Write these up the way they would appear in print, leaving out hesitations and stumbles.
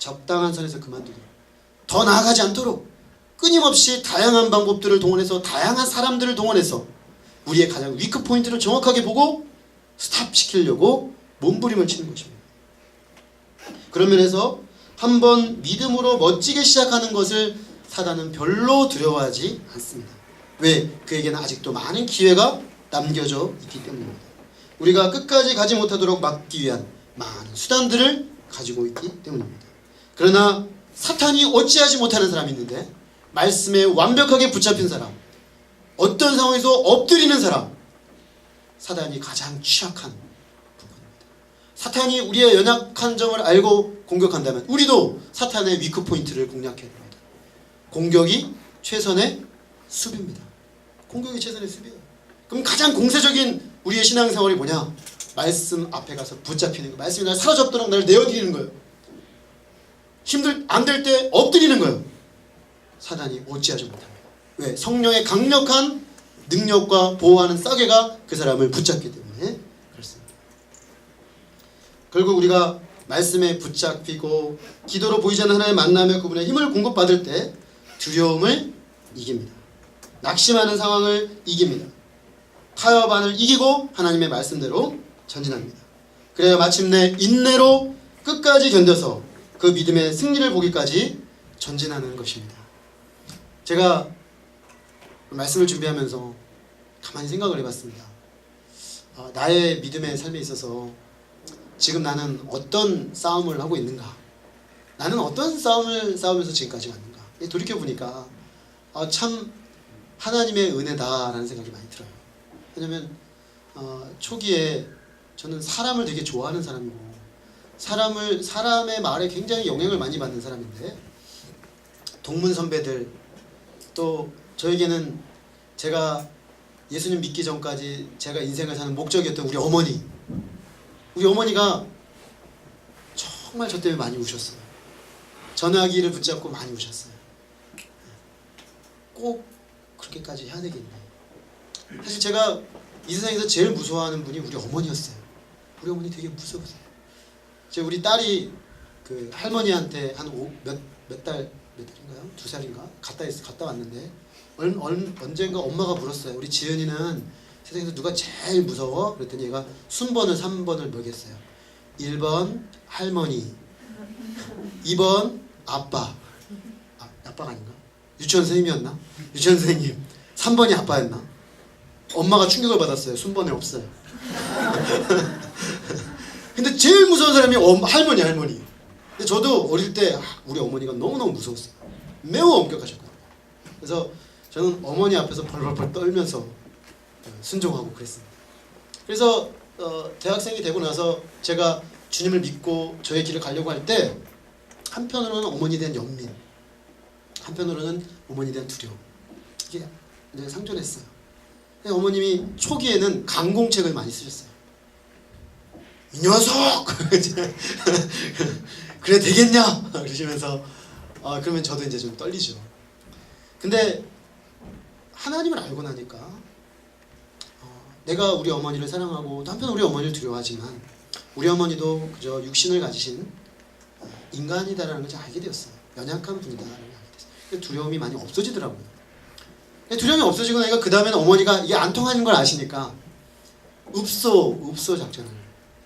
적당한 선에서 그만두도록, 더 나아가지 않도록 끊임없이 다양한 방법들을 동원해서, 다양한 사람들을 동원해서 우리의 가장 위크 포인트를 정확하게 보고 스탑시키려고 몸부림을 치는 것입니다. 그런 면에서 한번 믿음으로 멋지게 시작하는 것을 사단은 별로 두려워하지 않습니다. 왜? 그에게는 아직도 많은 기회가 남겨져 있기 때문입니다. 우리가 끝까지 가지 못하도록 막기 위한 많은 수단들을 가지고 있기 때문입니다. 그러나 사탄이 어찌하지 못하는 사람이 있는데, 말씀에 완벽하게 붙잡힌 사람, 어떤 상황에서 엎드리는 사람, 사탄이 가장 취약한 부분입니다. 사탄이 우리의 연약한 점을 알고 공격한다면 우리도 사탄의 위크 포인트를 공략해야 됩니다. 공격이 최선의 수비입니다. 공격이 최선의 수비예요. 그럼 가장 공세적인 우리의 신앙생활이 뭐냐? 말씀 앞에 가서 붙잡히는 거, 말씀이 날 사로잡도록 나를 내어드리는 거예요. 안 될 때 엎드리는 거예요. 사단이 어찌하지 못합니다. 왜? 성령의 강력한 능력과 보호하는 싸개가 그 사람을 붙잡기 때문에 그렇습니다. 결국 우리가 말씀에 붙잡히고 기도로 보이지 않는 하나님을 만나며 그분의 힘을 공급받을 때 두려움을 이깁니다. 낙심하는 상황을 이깁니다. 타협안을 이기고 하나님의 말씀대로 전진합니다. 그래야 마침내 인내로 끝까지 견뎌서 그 믿음의 승리를 보기까지 전진하는 것입니다. 제가 말씀을 준비하면서 가만히 생각을 해봤습니다. 나의 믿음의 삶에 있어서 지금 나는 어떤 싸움을 하고 있는가? 나는 어떤 싸움을 싸우면서 지금까지 왔는가? 돌이켜보니까 참 하나님의 은혜다라는 생각이 많이 들어요. 왜냐면 초기에 저는 사람을 되게 좋아하는 사람이고 사람의 말에 굉장히 영향을 많이 받는 사람인데, 동문 선배들, 또 저에게는 제가 예수님 믿기 전까지 제가 인생을 사는 목적이었던 우리 어머니가 정말 저 때문에 많이 우셨어요. 전화기를 붙잡고 많이 우셨어요. 꼭 그렇게까지 해야 되겠네. 사실 제가 이 세상에서 제일 무서워하는 분이 우리 어머니였어요. 우리 어머니 되게 무서웠어요. 우리 딸이 그 할머니한테 한 몇 달인가요? 2살인가? 갔다 왔는데 언젠가 엄마가 물었어요. 우리 지은이는 세상에서 누가 제일 무서워? 그랬더니 얘가 순번을 3번을 먹였어요. 1번 할머니, 2번 아빠. 아빠가 아닌가? 유치원 선생님이었나? 유치원 선생님. 3번이 아빠였나? 엄마가 충격을 받았어요. 순번에 없어요. 근데 제일 무서운 사람이 할머니. 근데 저도 어릴 때 우리 어머니가 너무너무 무서웠어요. 매우 엄격하셨거든요. 그래서 저는 어머니 앞에서 벌벌벌 떨면서 순종하고 그랬습니다. 그래서 대학생이 되고 나서 제가 주님을 믿고 저의 길을 가려고 할 때 한편으로는 어머니에 대한 연민, 한편으로는 어머니에 대한 두려움, 이게 이제 상존했어요. 어머님이 초기에는 강공책을 많이 쓰셨어요. 이 녀석! 그래 되겠냐? 그러시면서 그러면 저도 이제 좀 떨리죠. 근데 하나님을 알고 나니까 내가 우리 어머니를 사랑하고 또 한편 우리 어머니를 두려워하지만 우리 어머니도 그저 육신을 가지신 인간이다라는 것을 알게 되었어요. 연약한 분이다라는 걸 알게 됐어요. 두려움이 많이 없어지더라고요. 두려움이 없어지고 나니까 그 다음에는 어머니가 이게 안 통하는 걸 아시니까 읍소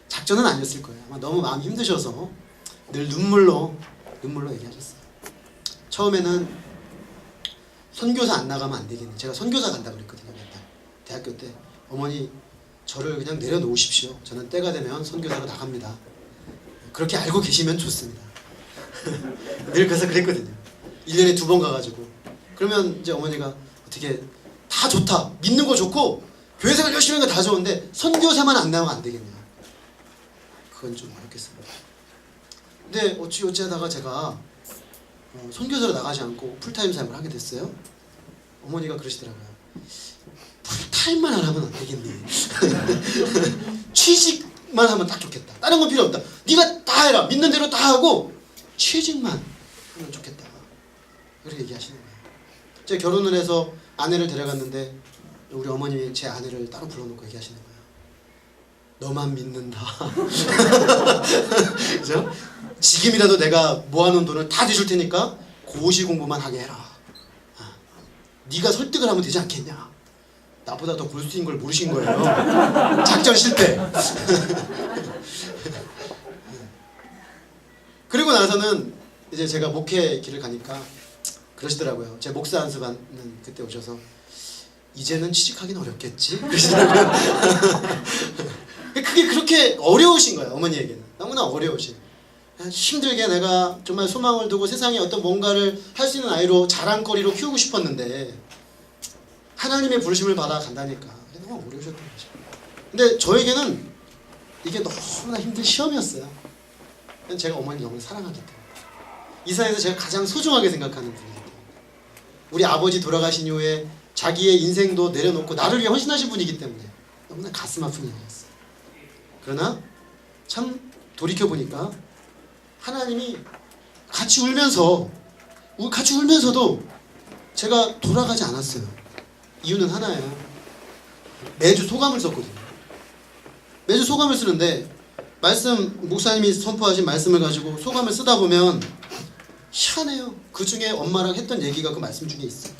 작전은 아니었을 거예요. 아마 너무 마음이 힘드셔서 늘 눈물로 얘기하셨어요. 처음에는 선교사 안 나가면 안 되겠네. 제가 선교사 간다고 그랬거든요. 맨날 대학교 때 어머니 저를 그냥 내려놓으십시오. 저는 때가 되면 선교사로 나갑니다. 그렇게 알고 계시면 좋습니다. 늘 그래서 그랬거든요. 1년에 2번 가가지고 그러면 이제 어머니가 어떻게 다 좋다. 믿는 거 좋고 교회 생활 열심히 하는 거 다 좋은데 선교사만 안 나오면 안 되겠냐. 그건 좀 어렵겠습니다. 근데 어찌하다가 제가 선교사로 나가지 않고 풀타임 삶을 하게 됐어요. 어머니가 그러시더라고요. 풀타임만 안 하면 안 되겠니? 취직만 하면 딱 좋겠다. 다른 건 필요 없다. 네가 다 해라. 믿는 대로 다 하고 취직만 하면 좋겠다. 그렇게 얘기하시는 거예요. 제가 결혼을 해서 아내를 데려갔는데 우리 어머님이 제 아내를 따로 불러놓고 얘기하시는 거예요. 너만 믿는다. 그죠? 지금이라도 내가 모아놓은 돈을 다 내줄 테니까 고시 공부만 하게 해라. 네가 설득을 하면 되지 않겠냐. 나보다 더 골수인 걸 모르신 거예요. 작전 실패. 그리고 나서는 이제 제가 목회 길을 가니까 그러시더라고요. 제 목사 안수받는 그때 오셔서 이제는 취직하기는 어렵겠지? 그러시더라고요. 그게 그렇게 어려우신 거예요. 어머니에게는. 너무나 어려우신. 힘들게 내가 정말 소망을 두고 세상에 어떤 뭔가를 할 수 있는 아이로 자랑거리로 키우고 싶었는데 하나님의 부르심을 받아 간다니까 너무 어려우셨던 거죠. 근데 저에게는 이게 너무나 힘든 시험이었어요. 제가 어머니를 너무 사랑하기 때문에. 이 세상에서 제가 가장 소중하게 생각하는 분이기 때문에. 우리 아버지 돌아가신 이후에 자기의 인생도 내려놓고 나를 위해 헌신하신 분이기 때문에 너무나 가슴 아픈 일이었어요. 그러나 참 돌이켜보니까 하나님이 같이 울면서도 제가 돌아가지 않았어요. 이유는 하나예요. 매주 소감을 썼거든요. 매주 소감을 쓰는데 목사님이 선포하신 말씀을 가지고 소감을 쓰다 보면 희한해요. 그 중에 엄마랑 했던 얘기가 그 말씀 중에 있어요.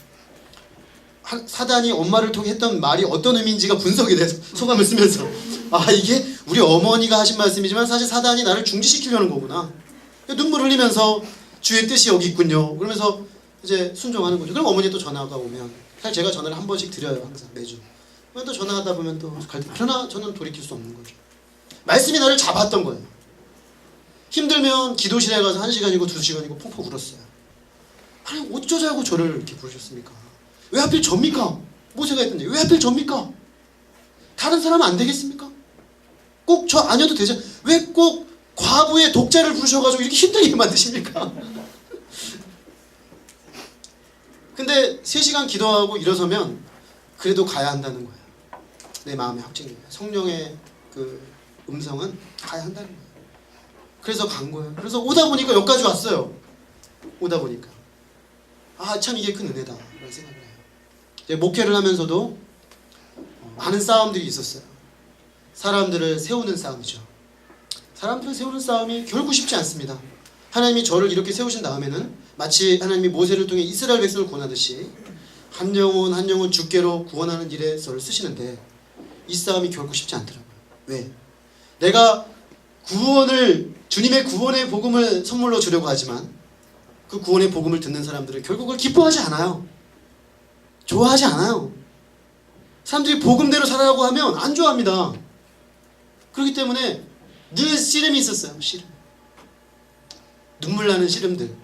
사단이 엄마를 통해 했던 말이 어떤 의미인지가 분석이 돼서 소감을 쓰면서 이게 우리 어머니가 하신 말씀이지만 사실 사단이 나를 중지시키려는 거구나. 눈물 흘리면서 주의 뜻이 여기 있군요. 그러면서 이제 순종하는 거죠. 그럼 어머니 또 전화가 오면 사실 제가 전화를 한 번씩 드려요. 항상 매주. 또 전화하다 보면 또 갈 때 그러나 저는 돌이킬 수 없는 거죠. 말씀이 나를 잡았던 거예요. 힘들면 기도실에 가서 1시간이고 2시간이고 펑펑 울었어요. 아니 어쩌자고 저를 이렇게 부르셨습니까? 왜 하필 접니까? 모세가 했던데 왜 하필 접니까? 다른 사람은 안 되겠습니까? 꼭 저 아니어도 되죠. 왜 꼭 과부의 독자를 부르셔가지고 이렇게 힘들게 만드십니까? 근데 3시간 기도하고 일어서면 그래도 가야 한다는 거예요. 내 마음의 확증이에요. 성령의 그 음성은 가야 한다는 거예요. 그래서 간 거예요. 그래서 오다 보니까 여기까지 왔어요. 오다 보니까 참 이게 큰 은혜다 라는 생각을 해요. 이제 목회를 하면서도 많은 싸움들이 있었어요. 사람들을 세우는 싸움이죠. 사람들을 세우는 싸움이 결코 쉽지 않습니다. 하나님이 저를 이렇게 세우신 다음에는 마치 하나님이 모세를 통해 이스라엘 백성을 구원하듯이 한 영혼 주께로 구원하는 일에 저를 쓰시는데 이 싸움이 결코 쉽지 않더라고요. 왜? 내가 주님의 구원의 복음을 선물로 주려고 하지만 그 구원의 복음을 듣는 사람들은 결국 그걸 기뻐하지 않아요. 좋아하지 않아요. 사람들이 복음대로 살아가고 하면 안 좋아합니다. 그렇기 때문에 늘 씨름이 있었어요. 씨름. 눈물 나는 씨름들.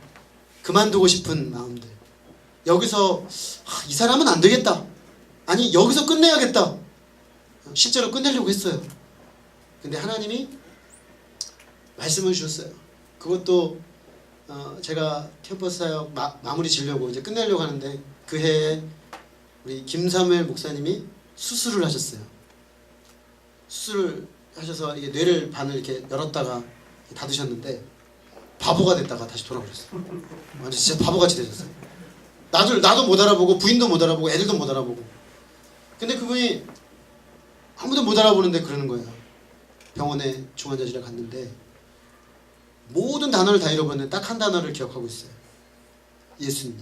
그만두고 싶은 마음들. 여기서 이 사람은 안 되겠다. 아니 여기서 끝내야겠다. 실제로 끝내려고 했어요. 근데 하나님이 말씀을 주셨어요. 그것도 제가 캠퍼스 사역 마무리 지려고 이제 끝내려고 하는데 그 해에 우리 김사무엘 목사님이 수술을 하셨어요. 수술을 하셔서 이게 뇌를 반을 이렇게 열었다가 닫으셨는데 바보가 됐다가 다시 돌아오셨어요. 완전 진짜 바보같이 되셨어요. 나도 못 알아보고 부인도 못 알아보고 애들도 못 알아보고. 근데 그분이 아무도 못 알아보는데 그러는 거예요. 병원에 중환자실에 갔는데 모든 단어를 다 잃어버렸는데 딱 한 단어를 기억하고 있어요. 예수님.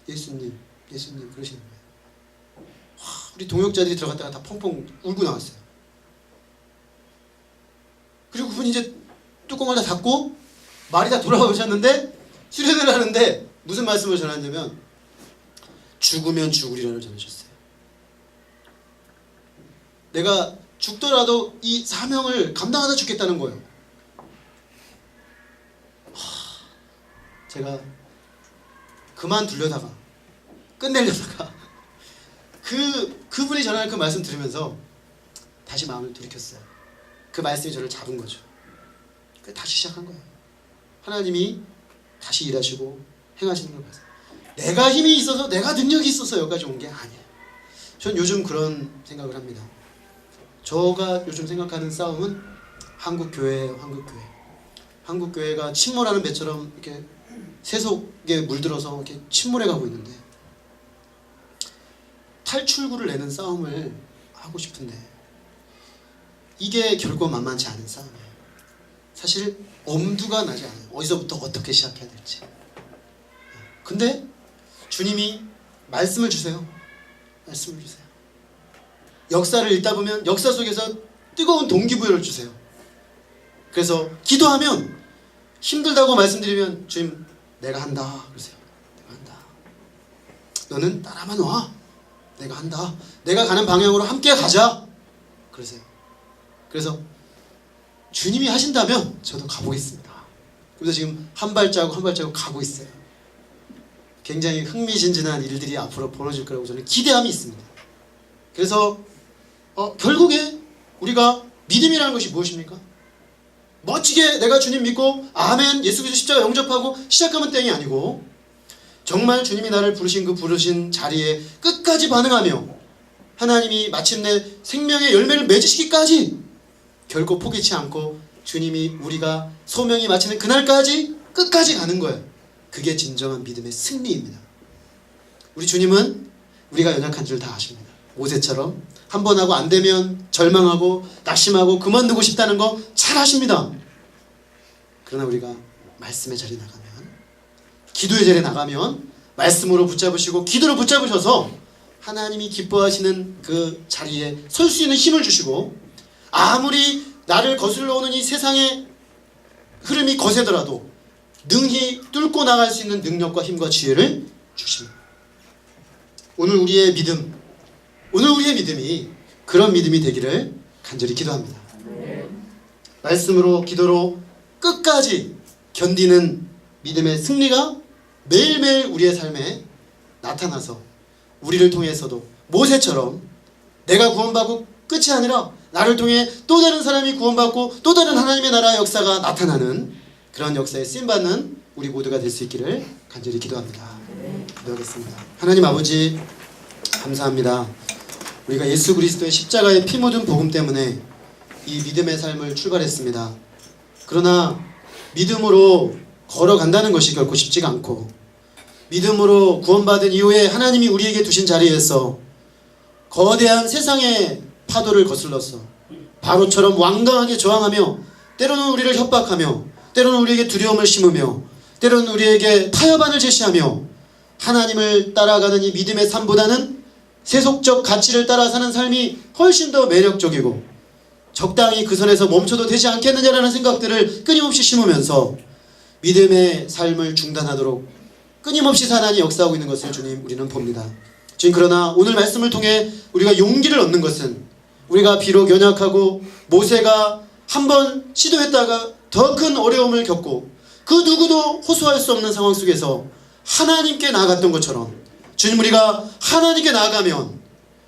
예수님. 예수님 그러시는 거예요. 우리 동역자들이 들어갔다가 다 펑펑 울고 나왔어요. 그리고 그분이 이제 뚜껑을 다 닫고 말이 다 돌아오셨는데 수련을 하는데 무슨 말씀을 전하냐면 죽으면 죽으리라를 전하셨어요. 내가 죽더라도 이 사명을 감당하다 죽겠다는 거예요. 제가 그만두려다가 끝내려다가 그분이 전하는 그 말씀 들으면서 다시 마음을 돌이켰어요. 그 말씀이 저를 잡은 거죠. 다시 시작한 거예요. 하나님이 다시 일하시고 행하시는 걸 봤어요. 내가 힘이 있어서 내가 능력이 있어서 여기까지 온 게 아니에요. 전 요즘 그런 생각을 합니다. 저가 요즘 생각하는 싸움은 한국교회예요. 한국교회. 한국교회가 침몰하는 배처럼 이렇게 세속에 물들어서 이렇게 침몰해 가고 있는데 탈출구를 내는 싸움을 하고 싶은데 이게 결코 만만치 않은 싸움이에요. 사실 엄두가 나지 않아요. 어디서부터 어떻게 시작해야 될지. 근데 주님이 말씀을 주세요. 말씀을 주세요. 역사를 읽다 보면 역사 속에서 뜨거운 동기부여를 주세요. 그래서 기도하면 힘들다고 말씀드리면 주님 내가 한다 그러세요. 내가 한다. 너는 따라만 와. 내가 한다. 내가 가는 방향으로 함께 가자. 그러세요. 그래서 주님이 하신다면 저도 가보겠습니다. 그래서 지금 한 발자국 한 발자국 가고 있어요. 굉장히 흥미진진한 일들이 앞으로 벌어질 거라고 저는 기대함이 있습니다. 그래서 결국에 우리가 믿음이라는 것이 무엇입니까? 멋지게 내가 주님 믿고 아멘 예수 그리스도 십자가 영접하고 시작하면 땡이 아니고 정말 주님이 나를 부르신 그 부르신 자리에 끝까지 반응하며 하나님이 마침내 생명의 열매를 맺으시기까지 결코 포기치 않고 주님이 우리가 소명이 마치는 그날까지 끝까지 가는 거예요. 그게 진정한 믿음의 승리입니다. 우리 주님은 우리가 연약한 줄 다 아십니다. 모세처럼 한 번 하고 안 되면 절망하고 낙심하고 그만두고 싶다는 거 잘 아십니다. 그러나 우리가 말씀의 자리에 나가면 기도의 자리에 나가면 말씀으로 붙잡으시고 기도로 붙잡으셔서 하나님이 기뻐하시는 그 자리에 설 수 있는 힘을 주시고 아무리 나를 거슬러 오는 이 세상의 흐름이 거세더라도 능히 뚫고 나갈 수 있는 능력과 힘과 지혜를 주십니다. 오늘 우리의 믿음이 그런 믿음이 되기를 간절히 기도합니다. 말씀으로 기도로 끝까지 견디는 믿음의 승리가 매일매일 우리의 삶에 나타나서 우리를 통해서도 모세처럼 내가 구원받고 끝이 아니라 나를 통해 또 다른 사람이 구원받고 또 다른 하나님의 나라 역사가 나타나는 그런 역사에 쓰임받는 우리 모두가 될 수 있기를 간절히 기도합니다. 기도하겠습니다. 하나님 아버지 감사합니다. 우리가 예수 그리스도의 십자가의 피 묻은 복음 때문에 이 믿음의 삶을 출발했습니다. 그러나 믿음으로 걸어간다는 것이 결코 쉽지가 않고 믿음으로 구원받은 이후에 하나님이 우리에게 두신 자리에서 거대한 세상의 파도를 거슬러서 바로처럼 완강하게 저항하며 때로는 우리를 협박하며 때로는 우리에게 두려움을 심으며 때로는 우리에게 타협안을 제시하며 하나님을 따라가는 이 믿음의 삶보다는 세속적 가치를 따라 사는 삶이 훨씬 더 매력적이고 적당히 그 선에서 멈춰도 되지 않겠느냐라는 생각들을 끊임없이 심으면서 믿음의 삶을 중단하도록 끊임없이 사단이 역사하고 있는 것을 주님 우리는 봅니다. 주님 그러나 오늘 말씀을 통해 우리가 용기를 얻는 것은 우리가 비록 연약하고 모세가 한번 시도했다가 더 큰 어려움을 겪고 그 누구도 호소할 수 없는 상황 속에서 하나님께 나아갔던 것처럼 주님 우리가 하나님께 나아가면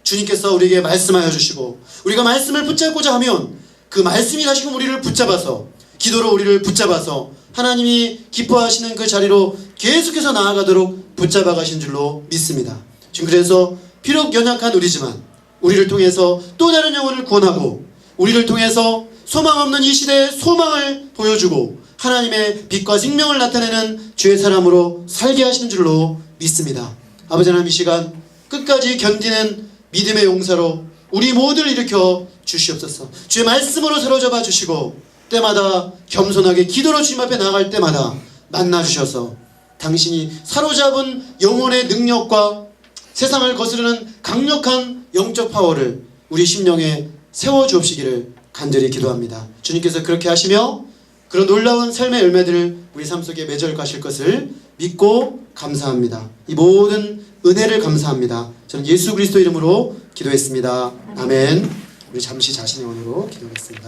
주님께서 우리에게 말씀하여 주시고 우리가 말씀을 붙잡고자 하면 그 말씀이 다시금 우리를 붙잡아서 기도로 우리를 붙잡아서 하나님이 기뻐하시는 그 자리로 계속해서 나아가도록 붙잡아 가신 줄로 믿습니다. 지금 그래서 비록 연약한 우리지만 우리를 통해서 또 다른 영혼을 구원하고 우리를 통해서 소망 없는 이 시대에 소망을 보여주고 하나님의 빛과 생명을 나타내는 주의 사람으로 살게 하시는 줄로 믿습니다. 아버지 하나님 이 시간 끝까지 견디는 믿음의 용사로 우리 모두를 일으켜 주시옵소서. 주의 말씀으로 사로잡아 주시고 때마다 겸손하게 기도로 주님 앞에 나아갈 때마다 만나 주셔서 당신이 사로잡은 영혼의 능력과 세상을 거스르는 강력한 영적 파워를 우리 심령에 세워 주옵시기를 간절히 기도합니다. 주님께서 그렇게 하시며 그런 놀라운 삶의 열매들을 우리 삶 속에 맺어 가실 것을 믿고 감사합니다. 이 모든 은혜를 감사합니다. 저는 예수 그리스도 이름으로 기도했습니다. 아멘. 우리 잠시 자신의 영으로 기도하겠습니다.